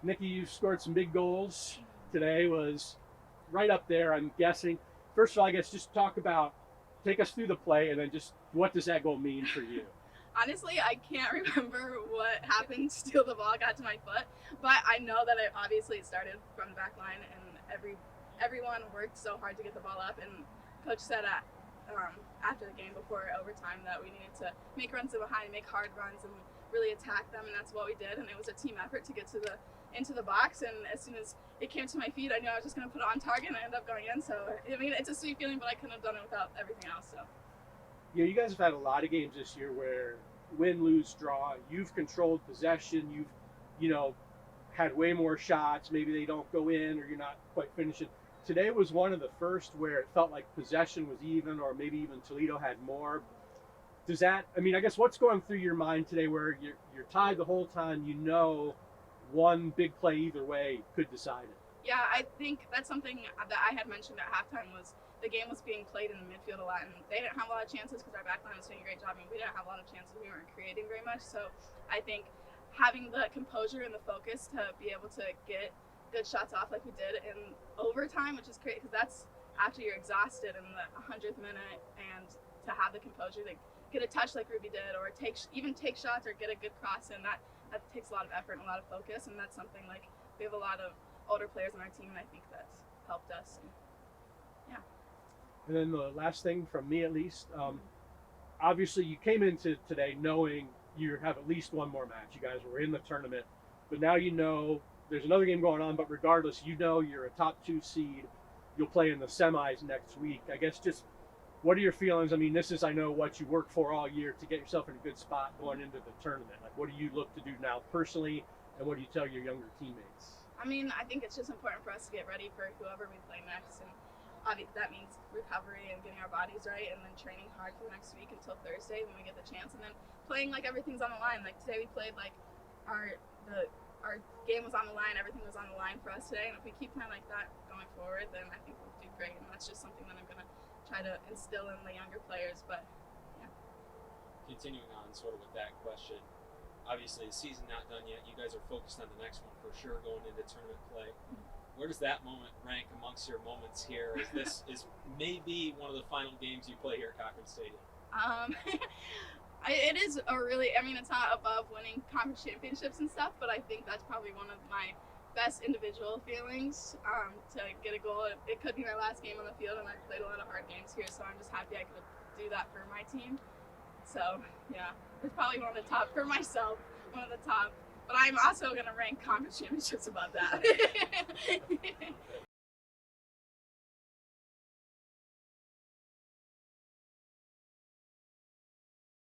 Nikki, you scored some big goals today. Was right up there, I'm guessing. First of all, I guess just take us through the play, and then just what does that goal mean for you? Honestly, I can't remember what happened till the ball got to my foot, but I know that it obviously started from the back line, and everyone worked so hard to get the ball up. And coach said after the game before overtime that we needed to make runs in behind, make hard runs, and really attack them, and that's what we did. And it was a team effort to get to the into the box. And as soon as it came to my feet, I knew I was just going to put it on target, and I ended up going in. So I mean, it's a sweet feeling, but I couldn't have done it without everything else. So You guys have had a lot of games this year where win, lose, draw. You've controlled possession. You've, you know, had way more shots. Maybe they don't go in, or you're not quite finishing. Today was one of the first where it felt like possession was even, or maybe even Toledo had more. Does that? I mean, I guess what's going through your mind today, where you're tied the whole time? You know, one big play either way could decide it. yeah, I think that's something that I had mentioned at halftime was the game was being played in the midfield a lot, and they didn't have a lot of chances because our back line was doing a great job, and we didn't have a lot of chances. We weren't creating very much, so I think having the composure and the focus to be able to get good shots off like we did in overtime, which is great because that's after you're exhausted in the 100th minute, and to have the composure to get a touch like Ruby did, or take shots or get a good cross in that takes a lot of effort and a lot of focus, and that's something like we have a lot of older players on our team, and I think that's helped us. And yeah. And then the last thing from me, at least, obviously you came into today knowing you have at least one more match. You guys were in the tournament, but now you know there's another game going on. But regardless, you know you're a top two seed. You'll play in the semis next week. I guess just what are your feelings? I mean, this is I know what you worked for all year to get yourself in a good spot going into the tournament. Like, what do you look to do now personally, and what do you tell your younger teammates? I mean, I think it's just important for us to get ready for whoever we play next, and that means recovery and getting our bodies right, and then training hard for the next week until Thursday when we get the chance, and then playing like everything's on the line. Like today, we played like our our game was on the line, everything was on the line for us today, and if we keep playing like that going forward, then I think we'll do great, and that's just something that I'm gonna try to instill in the younger players. But yeah. Continuing on sort of with that question, obviously the season not done yet. You guys are focused on the next one for sure going into tournament play. Where does that moment rank amongst your moments here? As this is maybe one of the final games you play here at Cochran Stadium. Um, it is a really, I mean, it's not above winning conference championships and stuff, but I think that's probably one of my best individual feelings to get a goal. It could be my last game on the field, and I've played a lot of hard games here, so I'm just happy I could do that for my team. So, yeah, it's probably one of the top, for myself, one of the top. But I'm also going to rank conference championships above that.